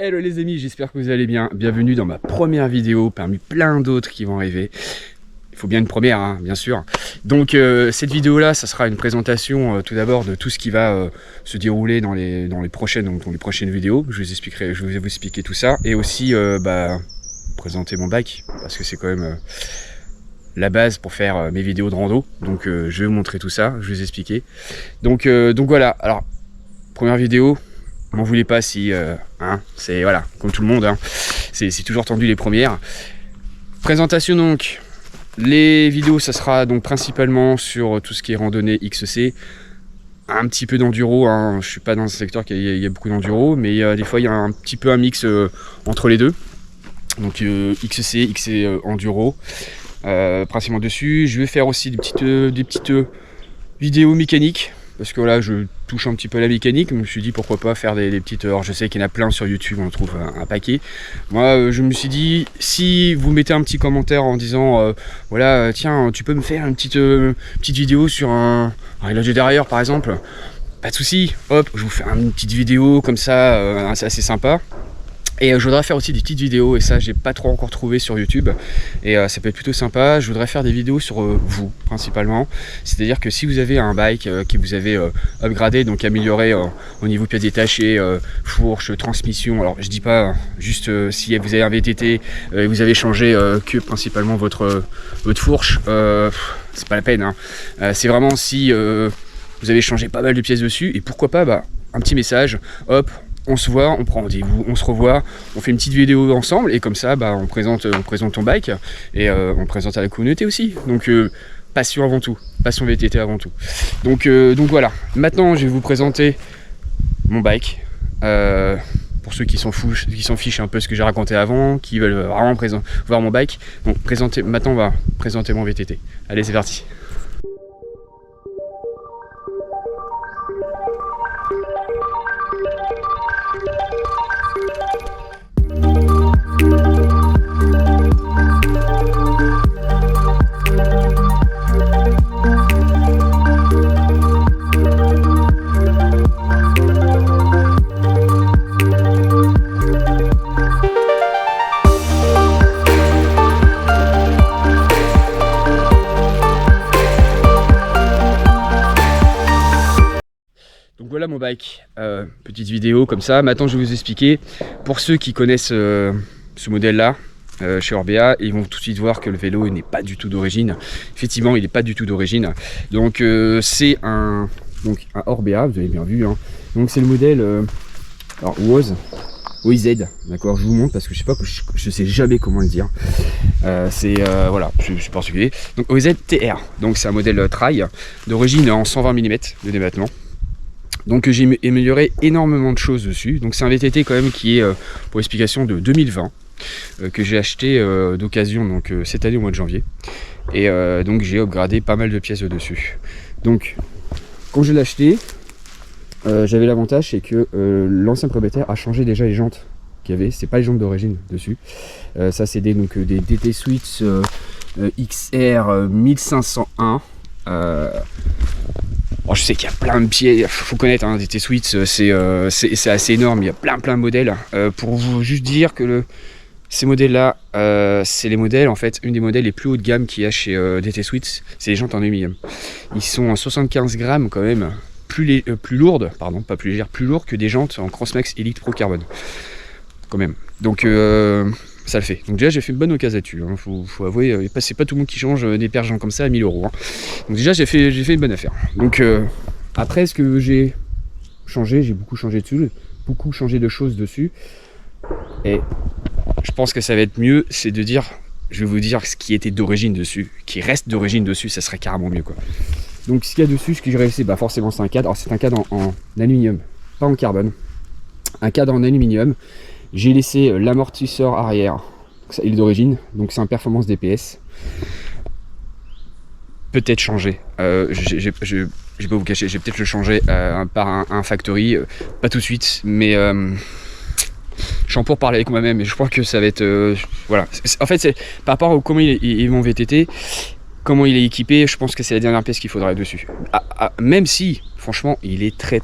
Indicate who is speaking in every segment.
Speaker 1: Hello les amis, j'espère que vous allez bien. Bienvenue dans ma première vidéo parmi plein d'autres qui vont arriver. Il faut bien une première, hein, bien sûr. Donc cette vidéo là, ça sera une présentation tout d'abord de tout ce qui va se dérouler dans les prochaines vidéos. Je vais vous expliquer tout ça. Et aussi présenter mon bac, parce que c'est quand même la base pour faire mes vidéos de rando. Donc je vais vous montrer tout ça, je vais vous expliquer. Donc voilà, alors première vidéo. M'en voulez pas si, c'est voilà, comme tout le monde, hein, c'est toujours tendu les premières. Présentation donc, les vidéos ça sera donc principalement sur tout ce qui est randonnée XC, un petit peu d'enduro, hein. Je suis pas dans un secteur qui il y a beaucoup d'enduro, mais des fois il y a un petit peu un mix entre les deux. Donc XC enduro, principalement dessus. Je vais faire aussi des petites vidéos mécaniques. Parce que là, je touche un petit peu à la mécanique. Je me suis dit pourquoi pas faire des petites. Alors, je sais qu'il y en a plein sur YouTube, on trouve un paquet. Moi, je me suis dit, si vous mettez un petit commentaire en disant, voilà, tiens, tu peux me faire une petite vidéo sur un réglage de derrière, par exemple. Pas de souci. Hop, je vous fais une petite vidéo comme ça, c'est assez sympa. Et je voudrais faire aussi des petites vidéos, et ça j'ai pas trop encore trouvé sur YouTube, et ça peut être plutôt sympa. Je voudrais faire des vidéos sur vous principalement, c'est à dire que si vous avez un bike qui vous avez upgradé, donc amélioré au niveau pièces détachées, fourche, transmission. Alors je dis pas juste si vous avez un VTT et vous avez changé que principalement votre fourche, c'est pas la peine, hein. C'est vraiment si vous avez changé pas mal de pièces dessus, et pourquoi pas un petit message, hop, on se voit, on prend rendez-vous, on se revoit, on fait une petite vidéo ensemble, et comme ça on présente ton bike, et on présente à la communauté aussi. Donc passion avant tout, passion VTT avant tout. Donc voilà, maintenant je vais vous présenter mon bike. Pour ceux qui s'en fichent un peu ce que j'ai raconté avant, qui veulent vraiment voir mon bike, donc maintenant on va présenter mon VTT. Allez, c'est parti. Donc voilà mon bike, petite vidéo comme ça. Maintenant je vais vous expliquer, pour ceux qui connaissent ce modèle là, chez Orbea, ils vont tout de suite voir que le vélo n'est pas du tout d'origine. Effectivement, il n'est pas du tout d'origine. Donc c'est un Orbea, vous avez bien vu, hein. Donc c'est le modèle OZ, d'accord, je vous montre parce que je sais jamais comment le dire. Voilà, je suis particulier. Donc OZ TR, donc c'est un modèle trail d'origine en 120 mm de débattement. Donc j'ai amélioré énormément de choses dessus. Donc c'est un VTT quand même qui est, pour explication, de 2020, que j'ai acheté d'occasion donc cette année au mois de janvier. Et donc j'ai upgradé pas mal de pièces dessus. Donc quand je l'ai acheté, j'avais l'avantage, c'est que l'ancien propriétaire a changé déjà les jantes qu'il y avait. C'est pas les jantes d'origine dessus. Ça c'est des DT Sweets XR 1501. Bon, je sais qu'il y a plein de pieds, faut connaître, hein, DT Sweets, c'est assez énorme, il y a plein de modèles. Pour vous juste dire que ces modèles là, c'est les modèles, en fait, une des modèles les plus haut de gamme qu'il y a chez DT Sweets, c'est les jantes en aluminium. Ils sont en 75 grammes quand même, plus lourdes, pardon, pas plus légères, plus lourdes que des jantes en Crossmax Elite Pro Carbone, quand même. Donc ça le fait. Donc déjà j'ai fait une bonne occasion là-dessus, hein. Faut avouer, c'est pas tout le monde qui change des paires de jantes comme ça à 1000 €. Hein. Donc déjà j'ai fait une bonne affaire. Donc après, ce que j'ai changé, j'ai beaucoup changé dessus, beaucoup changé de choses dessus. Et je pense que ça va être mieux, c'est de dire, je vais vous dire ce qui était d'origine dessus, qui reste d'origine dessus, ça serait carrément mieux quoi. Donc ce qu'il y a dessus, ce que j'ai réussi, forcément c'est un cadre. Alors c'est un cadre en aluminium, pas en carbone. Un cadre en aluminium. J'ai laissé l'amortisseur arrière, il est d'origine, donc c'est un performance DPS. Peut-être changer, je vais pas vous cacher, j'ai peut-être le changer par un factory, pas tout de suite, mais je suis en pour parler avec moi-même, et je crois que ça va être, voilà. En fait, c'est par rapport à comment il est mon VTT, comment il est équipé, je pense que c'est la dernière pièce qu'il faudrait dessus. Même si, franchement il est très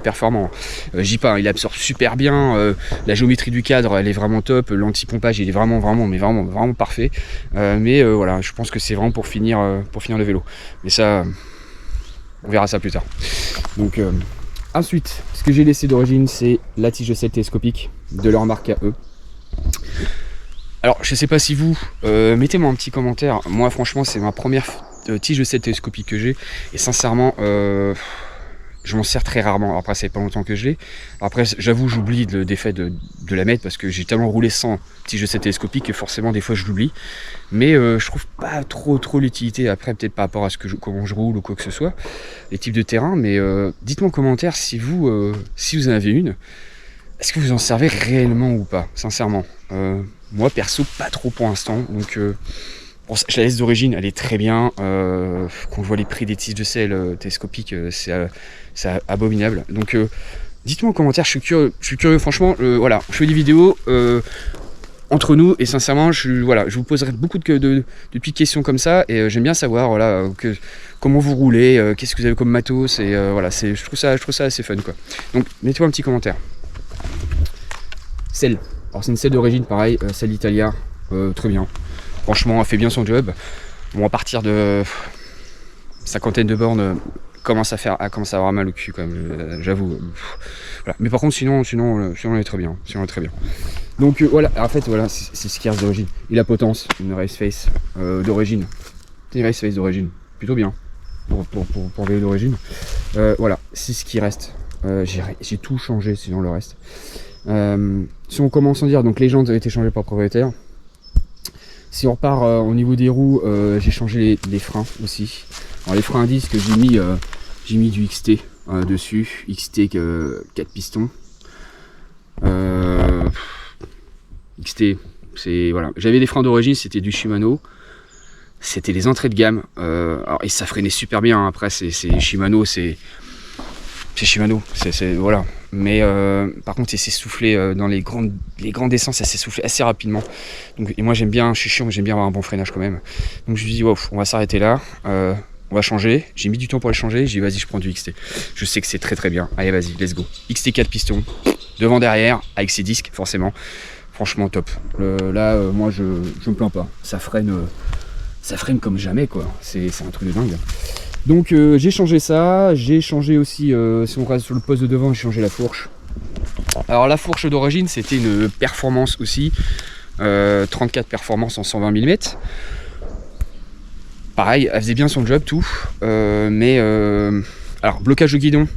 Speaker 1: performant. Je dis pas, il absorbe super bien, la géométrie du cadre elle est vraiment top, l'anti-pompage il est vraiment parfait, mais voilà, je pense que c'est vraiment pour finir le vélo, mais ça on verra ça plus tard. Donc ensuite, ce que j'ai laissé d'origine, c'est la tige de selle télescopique de leur marque à eux. Alors je sais pas si vous, mettez-moi un petit commentaire. Moi franchement c'est ma première tige de selle télescopique que j'ai, et sincèrement je m'en sers très rarement. Alors, après ça fait pas longtemps que je l'ai. Après j'avoue j'oublie des faits de la mettre, parce que j'ai tellement roulé sans tige de selle télescopique que forcément des fois je l'oublie. Mais je trouve pas trop l'utilité, après peut-être par rapport à comment je roule ou quoi que ce soit, les types de terrain. Mais dites-moi en commentaire si vous en avez une. Est-ce que vous en servez réellement ou pas, sincèrement. Moi perso pas trop pour l'instant, donc bon, je la laisse d'origine, elle est très bien. Quand je vois les prix des tiges de selle télescopiques, c'est abominable. Donc dites-moi en commentaire, je suis curieux franchement. Voilà, je fais des vidéos entre nous, et sincèrement je vous poserai beaucoup de petites questions comme ça, et j'aime bien savoir voilà, comment vous roulez, qu'est-ce que vous avez comme matos, et voilà, je trouve ça assez fun quoi. Donc mettez-moi un petit commentaire. Selle. Alors c'est une selle d'origine, pareil, selle Italia, très bien. Franchement, elle fait bien son job. Bon, à partir de cinquantaine de bornes, commence à avoir mal au cul quand même, j'avoue. Voilà. Mais par contre, sinon, elle est très bien. Donc voilà, en fait, voilà, c'est ce qui reste d'origine. Et la potence, une race face d'origine. C'est une race face d'origine, plutôt bien pour vélo d'origine. Voilà, c'est ce qui reste. J'ai tout changé, sinon le reste. Si on commence à dire, donc les jantes ont été changées par propriétaire. Si on repart au niveau des roues, j'ai changé les freins aussi. Alors les freins à disque, j'ai mis du XT dessus, XT 4 pistons. XT, c'est voilà. J'avais des freins d'origine, c'était du Shimano. C'était les entrées de gamme. Alors, et ça freinait super bien. Hein. Après, c'est Shimano, c'est Shimano, voilà. Mais par contre, il s'essoufflait dans les grandes essences, ça s'essoufflait assez rapidement. Donc, et moi, j'aime bien, je suis chiant, mais j'aime bien avoir un bon freinage quand même. Donc, je me suis dit, wow, on va s'arrêter là, on va changer. J'ai mis du temps pour le changer. J'ai dit, vas-y, je prends du XT. Je sais que c'est très bien. Allez, vas-y, let's go. XT 4 pistons, devant, derrière, avec ses disques, forcément. Franchement, top. Là, moi, je me plains pas. Ça freine comme jamais, quoi. C'est un truc de dingue. Donc j'ai changé ça, j'ai changé aussi, si on reste sur le poste de devant, j'ai changé la fourche. Alors la fourche d'origine, c'était une performance aussi, 34 performances en 120 mm. Pareil, elle faisait bien son job, tout, mais alors blocage au guidon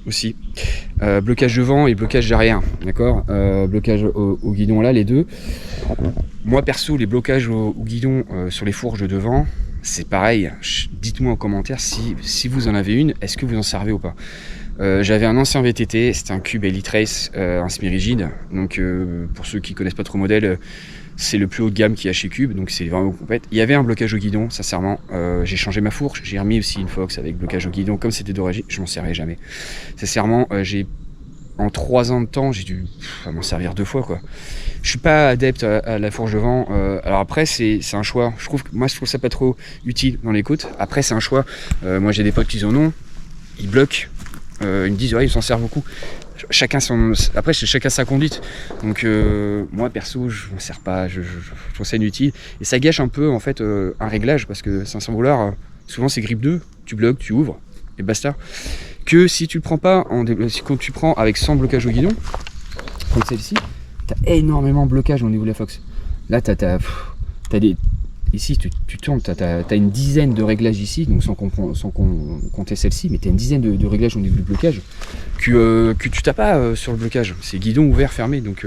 Speaker 1: aussi, blocage devant et blocage derrière, d'accord, blocage au guidon là, les deux. Moi perso, les blocages au guidon sur les fourches de devant, c'est pareil. Dites-moi en commentaire si vous en avez une, est-ce que vous en servez ou pas. J'avais un ancien VTT, c'était un Cube Elite Race, un semi-rigide. Donc pour ceux qui connaissent pas trop le modèle, c'est le plus haut de gamme qu'il y a chez Cube, donc c'est vraiment complète. Il y avait un blocage au guidon, sincèrement. J'ai changé ma fourche, j'ai remis aussi une Fox avec blocage au guidon, comme c'était d'origine, je m'en servais jamais. Sincèrement, en 3 ans de temps, j'ai dû m'en servir 2 fois, quoi. Je suis pas adepte à la fourche devant. Alors après, c'est un choix. Je trouve ça pas trop utile dans les côtes. Après, c'est un choix. Moi, j'ai des potes qui en ont. Ils bloquent. Ils me disent, ouais, ils s'en servent beaucoup. Après, c'est chacun sa conduite. Donc, moi, perso, je m'en sers pas. Je trouve ça inutile. Et ça gâche un peu, en fait, un réglage. Parce que sans vouloir, souvent, c'est grip 2. Tu bloques, tu ouvres. Et basta. Que si tu le prends pas, quand tu prends avec 100 blocages au guidon, comme celle-ci, t'as énormément de blocage au niveau de la Fox. Là, t'as des... Ici, tu tournes, t'as une dizaine de réglages ici, donc sans compter celle-ci, mais t'as une dizaine de réglages au niveau du blocage que tu t'as pas sur le blocage. C'est guidon ouvert, fermé, donc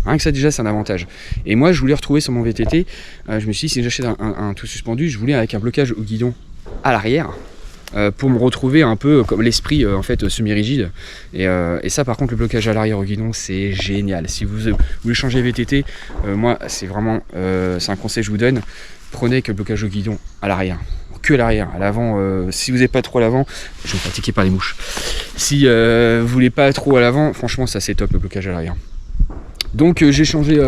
Speaker 1: rien que ça déjà c'est un avantage. Et moi, je voulais retrouver sur mon VTT, je me suis dit, si j'achète un tout suspendu, je voulais avec un blocage au guidon à l'arrière, pour me retrouver un peu comme l'esprit en fait semi-rigide, et ça par contre le blocage à l'arrière au guidon c'est génial. Si vous voulez changer VTT, moi c'est vraiment c'est un conseil que je vous donne, prenez que le blocage au guidon à l'arrière, que à l'arrière. À l'avant, si vous n'êtes pas trop à l'avant, je vais me fatiguer par les mouches, si vous voulez pas trop à l'avant, franchement ça c'est top le blocage à l'arrière. Donc j'ai changé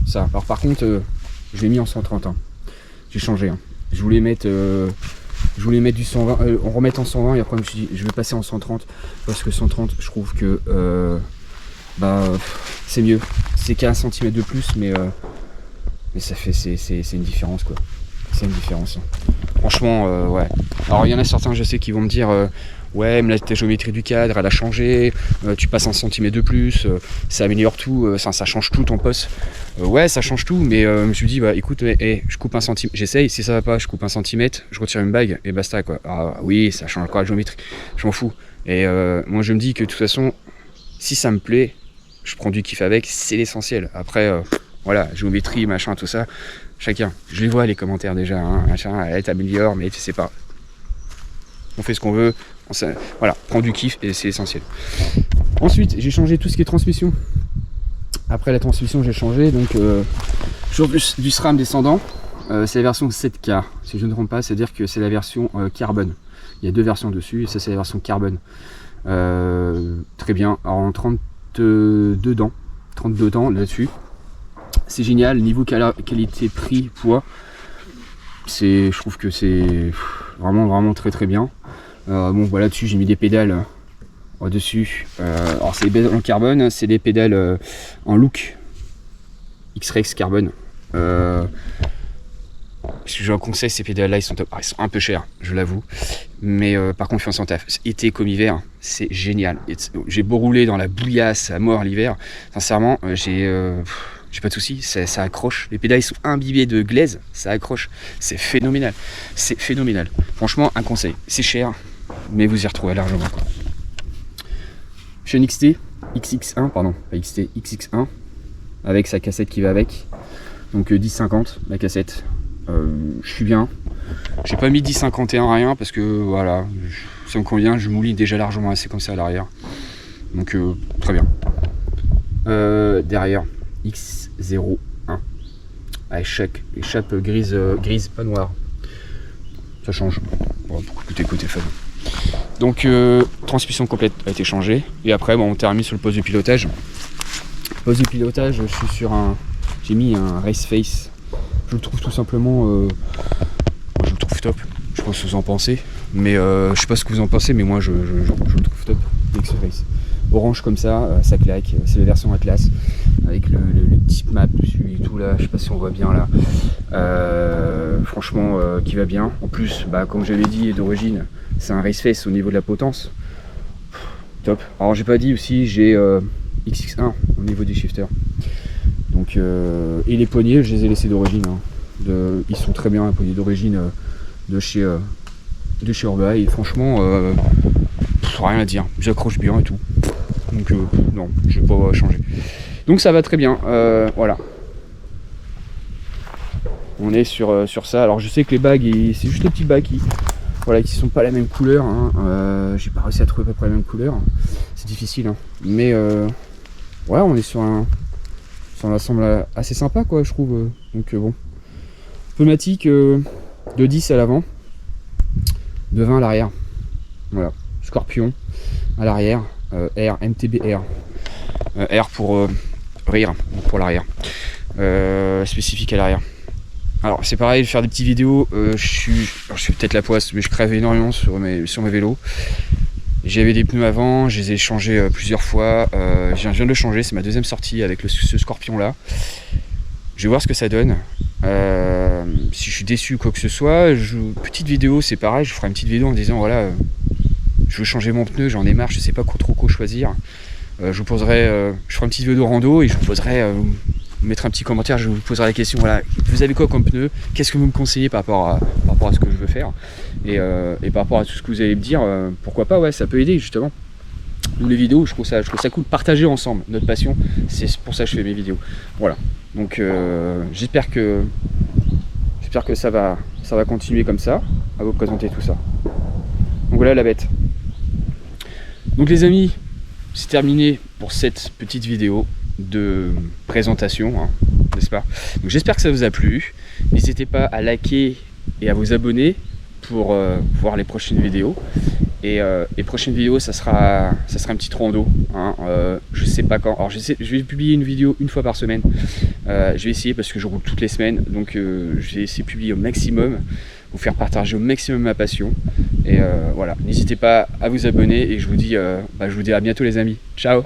Speaker 1: ça. Alors par contre je l'ai mis en 130, hein. J'ai changé, hein. Je voulais mettre Je voulais mettre du 120, on remettre en 120 et après je me suis dit je vais passer en 130 parce que 130 je trouve que c'est mieux. C'est qu'un centimètre de plus mais ça fait c'est une différence quoi. C'est une différence. Franchement ouais. Alors il y en a certains je sais qui vont me dire ouais mais la géométrie du cadre elle a changé, tu passes un centimètre de plus, ça améliore tout, ça change tout ton poste. Ouais ça change tout mais je me suis dit bah écoute je coupe un centimètre, j'essaye, si ça va pas je coupe un centimètre, je retire une bague et basta quoi. Ah oui ça change encore la géométrie, je m'en fous. Et moi je me dis que de toute façon si ça me plaît, je prends du kiff avec, c'est l'essentiel. Après voilà, géométrie, machin, tout ça, chacun. Je les vois les commentaires déjà, hein, machin, elle t'améliore, mais tu sais pas. On fait ce qu'on veut, voilà, prends du kiff et c'est essentiel. Ensuite, j'ai changé tout ce qui est transmission. Après la transmission, j'ai changé, donc toujours du SRAM descendant. C'est la version 7K, si je ne me trompe pas, c'est-à-dire que c'est la version carbone. Il y a deux versions dessus, et ça c'est la version carbone. Très bien, alors en 32 dents là-dessus. C'est génial, niveau qualité, prix, poids, je trouve que c'est vraiment très bien. Bon voilà, dessus j'ai mis des pédales au-dessus. Alors c'est des pédales en carbone, c'est des pédales en look X-Rex carbone. Je vous conseille ces pédales là, ils sont top. Alors, ils sont un peu chers, je l'avoue, mais par contre ils font son taf. Été comme hiver, c'est génial. J'ai beau rouler dans la bouillasse à mort l'hiver, sincèrement j'ai pas de soucis, ça accroche. Les pédales ils sont imbibés de glaise, ça accroche. C'est phénoménal. C'est phénoménal. Franchement, un conseil. C'est cher, mais vous y retrouvez largement quoi. Chez XT, XX1, pardon, pas XT, XX1, avec sa cassette qui va avec. Donc 1050, la cassette. Je suis bien. J'ai pas mis 1051 rien parce que voilà, ça me convient, je mouline déjà largement assez comme ça à l'arrière. Donc très bien. Derrière. X01 avec échappe grise, pas noire, ça change pour écouter téléphone. Donc transmission complète a été changée et après on termine sur le poste de pilotage. Poste de pilotage, je suis sur j'ai mis un race face, je le trouve tout simplement je le trouve top, je sais pas ce que vous en pensez mais je sais pas ce que vous en pensez mais moi je le trouve top. X-Race orange comme ça, ça claque, c'est la version Atlas avec le petit map dessus et tout là, je sais pas si on voit bien là, franchement qui va bien. En plus comme j'avais dit d'origine c'est un race face au niveau de la potence, top. Alors j'ai pas dit aussi j'ai XX1 au niveau des shifters, donc et les poignées je les ai laissés d'origine hein. Ils sont très bien, les poignées d'origine de chez Orba et franchement rien à dire, j'accroche bien et tout. Donc non, je vais pas changer. Donc ça va très bien, voilà. On est sur ça. Alors je sais que les bagues, c'est juste les petits bagues qui sont pas la même couleur. Hein. J'ai pas réussi à trouver à peu près la même couleur. C'est difficile. Hein. Mais voilà, on est sur un ensemble assez sympa quoi, je trouve. Donc bon. Pneumatique de 10 à l'avant, de 20 à l'arrière. Voilà. Scorpion à l'arrière. R, MTB R. R pour rire, pour l'arrière. Spécifique à l'arrière. Alors c'est pareil, je vais faire des petites vidéos. Je suis peut-être la poisse, mais je crève énormément sur mes vélos. J'avais des pneus avant, je les ai changés plusieurs fois. Je viens de le changer, c'est ma deuxième sortie avec ce Scorpion là. Je vais voir ce que ça donne. Si je suis déçu ou quoi que ce soit, petite vidéo, c'est pareil, je ferai une petite vidéo en disant voilà. Je veux changer mon pneu, j'en ai marre, je sais pas trop quoi choisir. Je vous poserai, je ferai une petite vidéo rando et je vous poserai, vous mettrez un petit commentaire, je vous poserai la question, voilà, vous avez quoi comme pneu? Qu'est-ce que vous me conseillez par rapport à ce que je veux faire et par rapport à tout ce que vous allez me dire, pourquoi pas, ouais, ça peut aider justement. Nous les vidéos, je trouve ça cool, partager ensemble notre passion, c'est pour ça que je fais mes vidéos. Voilà, donc j'espère que ça va continuer comme ça, à vous présenter tout ça. Donc voilà la bête. Donc les amis, c'est terminé pour cette petite vidéo de présentation, hein, n'est-ce pas? Donc j'espère que ça vous a plu. N'hésitez pas à liker et à vous abonner pour voir les prochaines vidéos. Et prochaine vidéo, ça sera une petite rando, hein, je sais pas quand. Alors je vais publier une vidéo une fois par semaine. Je vais essayer parce que je roule toutes les semaines, donc je vais essayer de publier au maximum, vous faire partager au maximum ma passion. Et voilà, n'hésitez pas à vous abonner et je vous dis à bientôt les amis. Ciao.